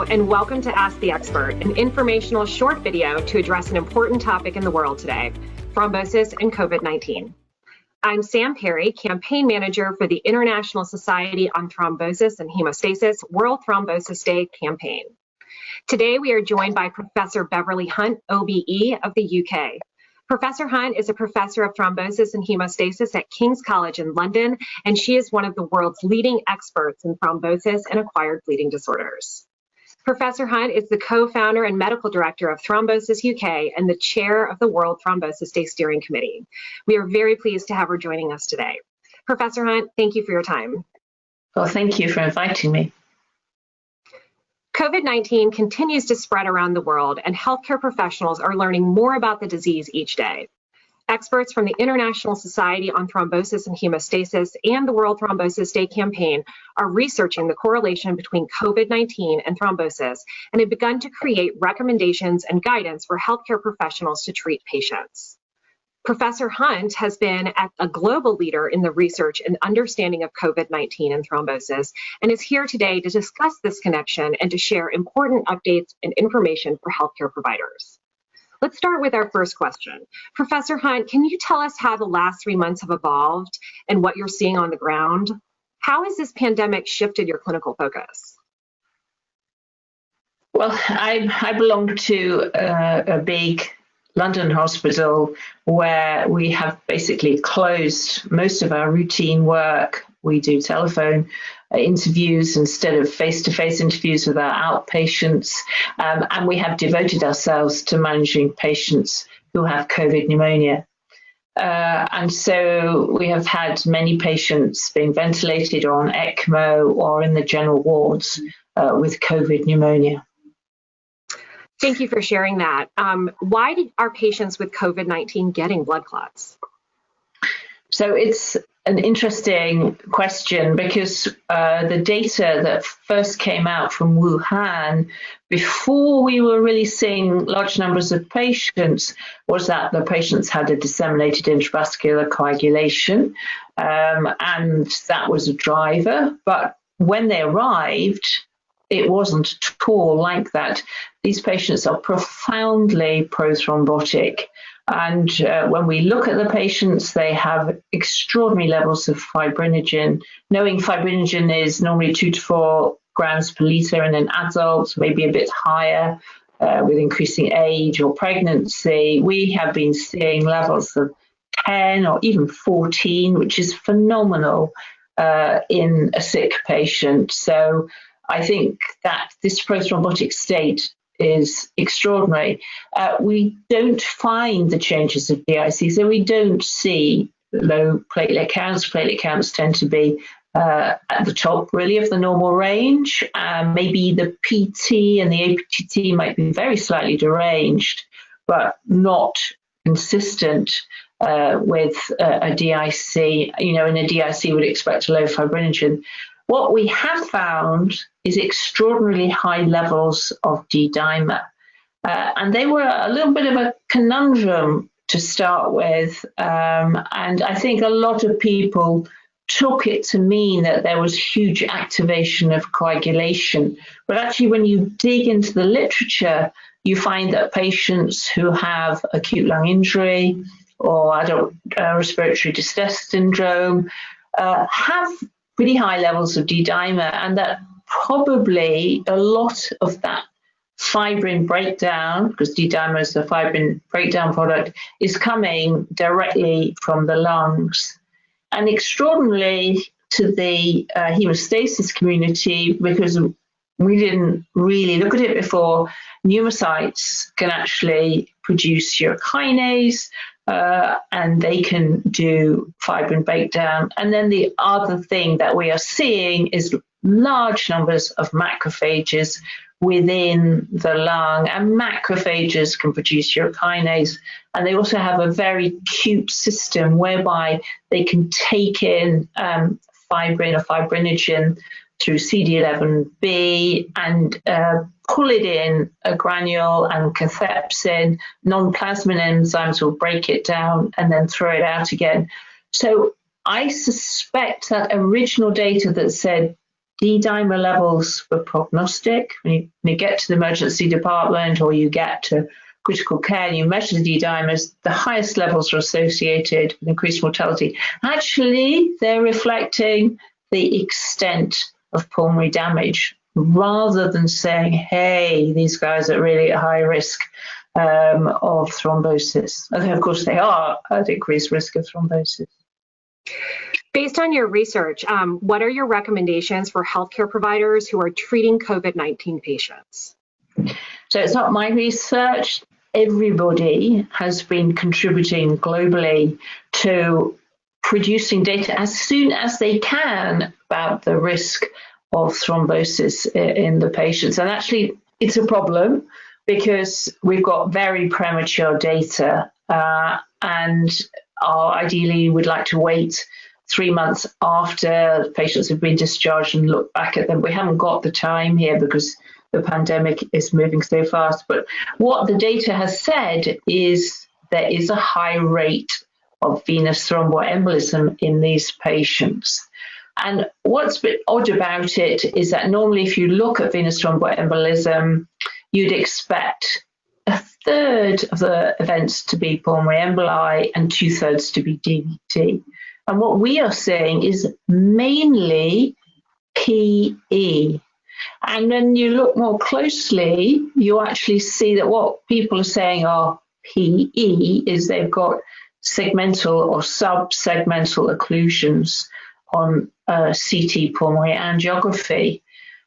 Hello, and welcome to Ask the Expert, an informational short video to address an important topic in the world today, thrombosis and COVID-19. I'm Sam Perry, campaign manager for the International Society on Thrombosis and Hemostasis World Thrombosis Day campaign. Today, we are joined by Professor Beverley Hunt, O.B.E. of the UK. Professor Hunt is a professor of thrombosis and hemostasis at King's College in London, and she is one of the world's leading experts in thrombosis and acquired bleeding disorders. Professor Hunt is the co-founder and medical director of Thrombosis UK and the chair of the World Thrombosis Day Steering Committee. We are very pleased to have her joining us today. Professor Hunt, thank you for your time. Well, thank you for inviting me. COVID-19 continues to spread around the world, and healthcare professionals are learning more about the disease each day. Experts from the International Society on Thrombosis and Hemostasis and the World Thrombosis Day campaign are researching the correlation between COVID-19 and thrombosis and have begun to create recommendations and guidance for healthcare professionals to treat patients. Professor Hunt has been a global leader in the research and understanding of COVID-19 and thrombosis and is here today to discuss this connection and to share important updates and information for healthcare providers. Let's start with our first question. Professor Hunt, can you tell us how the last 3 months have evolved and what you're seeing on the ground? How has this pandemic shifted your clinical focus? Well, I belong to a big London hospital where we have basically closed most of our routine work. We do telephone interviews instead of face-to-face interviews with our outpatients, and we have devoted ourselves to managing patients who have COVID pneumonia. And so we have had many patients being ventilated or on ECMO or in the general wards with COVID pneumonia. Thank you for sharing that. Why are patients with COVID-19 getting blood clots? So it's an interesting question because the data that first came out from Wuhan before we were really seeing large numbers of patients was that the patients had a disseminated intravascular coagulation, and that was a driver. But when they arrived, it wasn't at all like that. These patients are profoundly prothrombotic. And when we look at the patients, they have extraordinary levels of fibrinogen. Knowing fibrinogen is normally 2 to 4 grams per liter in an adult, maybe a bit higher with increasing age or pregnancy, we have been seeing levels of 10 or even 14, which is phenomenal in a sick patient. So I think that this prothrombotic state is extraordinary. We don't find the changes of DIC, so we don't see low platelet counts. Platelet counts tend to be at the top, really, of the normal range. Maybe the PT and the APTT might be very slightly deranged, but not consistent with a DIC. You know, in a DIC, would expect a low fibrinogen. What we have found is extraordinarily high levels of D-dimer. And they were a little bit of a conundrum to start with. And I think a lot of people took it to mean that there was huge activation of coagulation. But actually, when you dig into the literature, you find that patients who have acute lung injury or adult respiratory distress syndrome have pretty high levels of D-dimer, and that probably a lot of that fibrin breakdown, because D-dimer is the fibrin breakdown product, is coming directly from the lungs. And extraordinarily to the hemostasis community, because we didn't really look at it before, pneumocytes can actually produce urokinase, and they can do fibrin breakdown. And then the other thing that we are seeing is large numbers of macrophages within the lung, and macrophages can produce urokinase, and they also have a very cute system whereby they can take in fibrin or fibrinogen through CD11B and pull it in a granule and cathepsin. Non-plasmin enzymes will break it down and then throw it out again. So I suspect that original data that said D-dimer levels were prognostic. When you get to the emergency department or you get to critical care and you measure the D-dimers, the highest levels are associated with increased mortality. Actually, they're reflecting the extent of pulmonary damage rather than saying, hey, these guys are really at high risk of thrombosis. And of course, they are at increased risk of thrombosis. Based on your research, what are your recommendations for healthcare providers who are treating COVID-19 patients? So it's not my research. Everybody has been contributing globally to producing data as soon as they can about the risk of thrombosis in the patients. And actually, it's a problem because we've got very premature data and ideally would like to wait 3 months after patients have been discharged and look back at them. We haven't got the time here because the pandemic is moving so fast. But what the data has said is there is a high rate of venous thromboembolism in these patients. And what's a bit odd about it is that normally if you look at venous thromboembolism, you'd expect a third of the events to be pulmonary emboli and 2/3 to be DVT. And what we are seeing is mainly PE. And when you look more closely, you actually see that what people are saying are PE is they've got segmental or subsegmental occlusions on CT pulmonary angiography.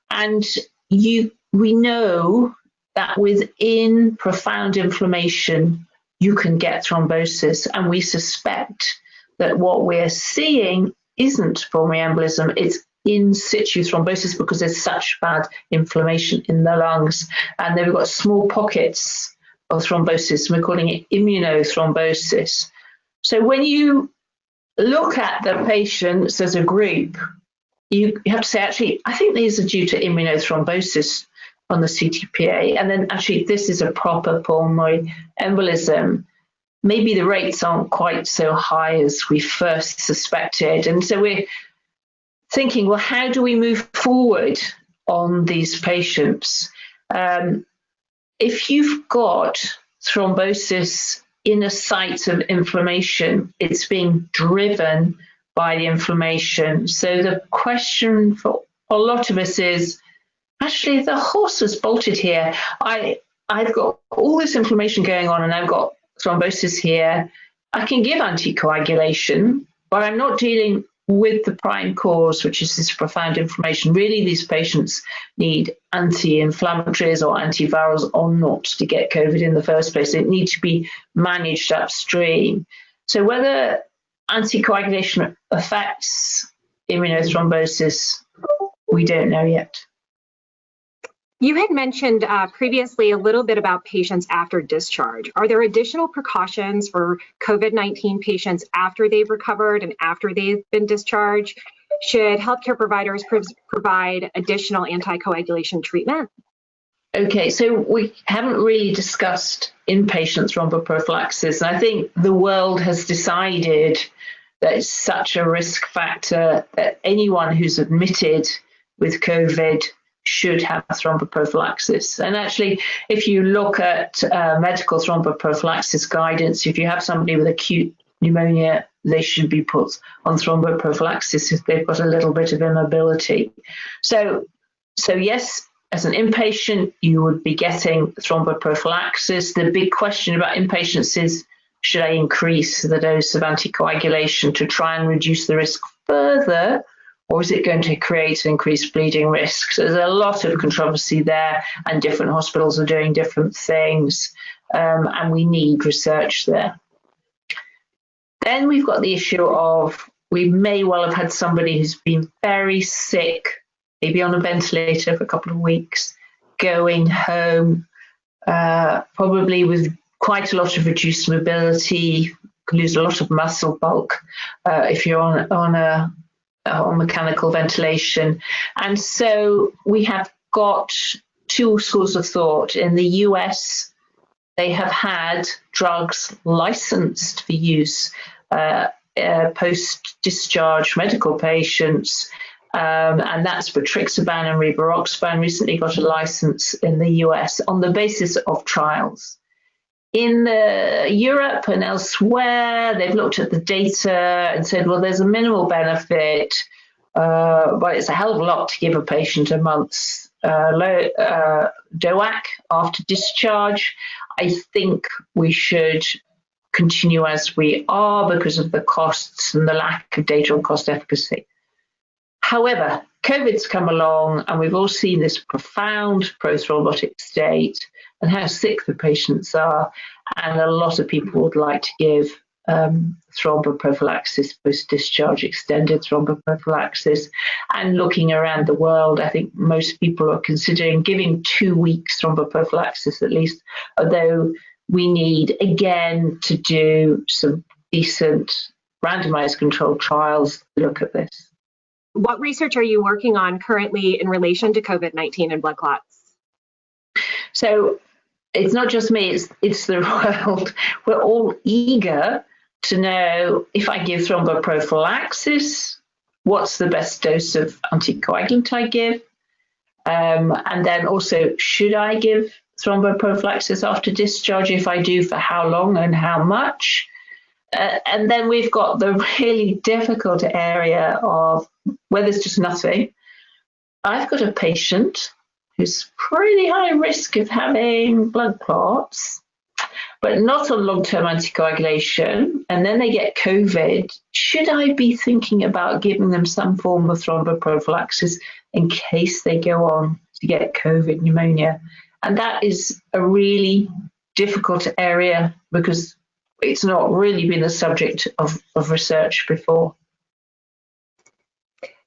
And we know that within profound inflammation, you can get thrombosis. And we suspect that what we're seeing isn't pulmonary embolism, it's in situ thrombosis because there's such bad inflammation in the lungs. And then we've got small pockets of thrombosis, and we're calling it immunothrombosis. So when you look at the patients as a group, you have to say, actually, I think these are due to immunothrombosis on the CTPA, and then actually this is a proper pulmonary embolism. Maybe the rates aren't quite so high as we first suspected. And so we're thinking, well, how do we move forward on these patients? If you've got thrombosis in a site of inflammation, it's being driven by the inflammation. So the question for a lot of us is, actually, the horse has bolted here. I've got all this inflammation going on and I've got thrombosis here. I can give anticoagulation, but I'm not dealing with the prime cause, which is this profound inflammation. Really, these patients need anti-inflammatories or antivirals or not to get COVID in the first place. It needs to be managed upstream. So whether anticoagulation affects immunothrombosis, we don't know yet. You had mentioned previously a little bit about patients after discharge. Are there additional precautions for COVID-19 patients after they've recovered and after they've been discharged? Should healthcare providers provide additional anticoagulation treatment? Okay, so we haven't really discussed inpatient thromboprophylaxis, and I think the world has decided that it's such a risk factor that anyone who's admitted with COVID should have thromboprophylaxis. And actually, if you look at medical thromboprophylaxis guidance, if you have somebody with acute pneumonia, they should be put on thromboprophylaxis if they've got a little bit of immobility. So yes, as an inpatient, you would be getting thromboprophylaxis. The big question about inpatients is, should I increase the dose of anticoagulation to try and reduce the risk further? Or is it going to create an increased bleeding risk? So there's a lot of controversy there, and different hospitals are doing different things, and we need research there. Then we've got the issue of we may well have had somebody who's been very sick, maybe on a ventilator for a couple of weeks, going home, probably with quite a lot of reduced mobility, can lose a lot of muscle bulk if you're on mechanical ventilation. And so we have got two schools of thought. In the US, they have had drugs licensed for use post-discharge medical patients, and that's Betrixaban and Rivaroxaban, recently got a license in the US on the basis of trials. In Europe and elsewhere, they've looked at the data and said, well, there's a minimal benefit, but it's a hell of a lot to give a patient a month's DOAC after discharge. I think we should continue as we are because of the costs and the lack of data on cost efficacy. However, COVID's come along and we've all seen this profound prothrombotic state and how sick the patients are. And a lot of people would like to give thromboprophylaxis, post-discharge extended thromboprophylaxis. And looking around the world, I think most people are considering giving 2 weeks thromboprophylaxis at least, although we need, again, to do some decent randomized controlled trials to look at this. What research are you working on currently in relation to COVID-19 and blood clots? So it's not just me, it's the world. We're all eager to know if I give thromboprophylaxis, what's the best dose of anticoagulant I give? And then also, should I give thromboprophylaxis after discharge? If I do, for how long and how much? And then we've got the really difficult area of where there's just nothing. I've got a patient who's pretty high risk of having blood clots, but not on long-term anticoagulation, and then they get COVID. Should I be thinking about giving them some form of thromboprophylaxis in case they go on to get COVID pneumonia? And that is a really difficult area because it's not really been the subject of research before.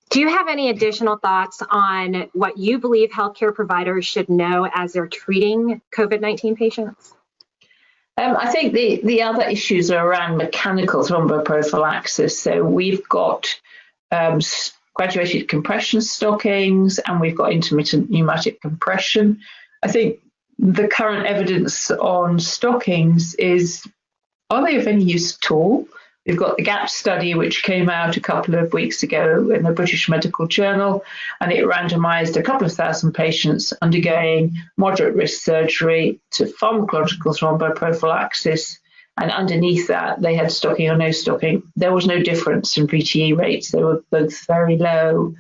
Do you have any additional thoughts on what you believe healthcare providers should know as they're treating COVID-19 patients? I think the other issues are around mechanical thromboprophylaxis. So we've got graduated compression stockings and we've got intermittent pneumatic compression. I think the current evidence on stockings is, are they of any use at all? We've got the GAP study, which came out a couple of weeks ago in the British Medical Journal, and it randomized a couple of thousand patients undergoing moderate risk surgery to pharmacological thromboprophylaxis. And underneath that, they had stocking or no stocking. There was no difference in VTE rates. They were both very low.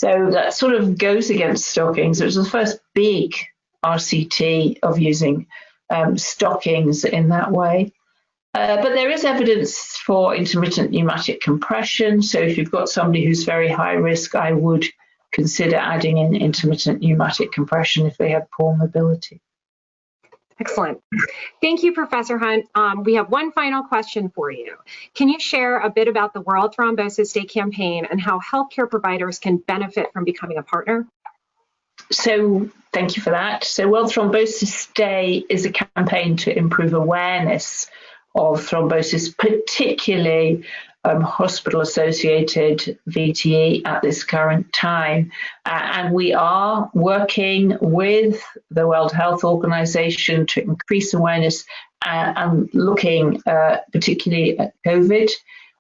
So that sort of goes against stockings. It was the first big RCT of using stockings in that way. But there is evidence for intermittent pneumatic compression. So if you've got somebody who's very high risk, I would consider adding in intermittent pneumatic compression if they have poor mobility. Excellent. Thank you, Professor Hunt. We have one final question for you. Can you share a bit about the World Thrombosis Day campaign and how healthcare providers can benefit from becoming a partner? So thank you for that. So World Thrombosis Day is a campaign to improve awareness of thrombosis, particularly hospital-associated VTE at this current time. And we are working with the World Health Organization to increase awareness and looking particularly at COVID.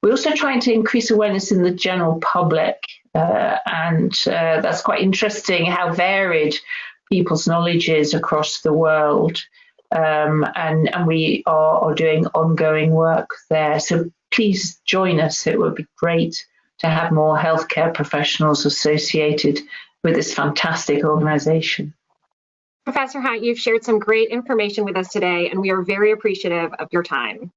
We're also trying to increase awareness in the general public. And that's quite interesting how varied people's knowledge is across the world. And we are doing ongoing work there. So please join us. It would be great to have more healthcare professionals associated with this fantastic organization. Professor Hunt, you've shared some great information with us today, and we are very appreciative of your time.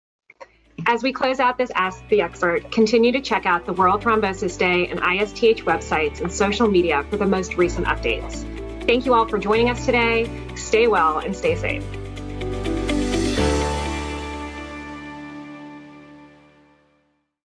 As we close out this Ask the Expert, continue to check out the World Thrombosis Day and ISTH websites and social media for the most recent updates. Thank you all for joining us today. Stay well and stay safe.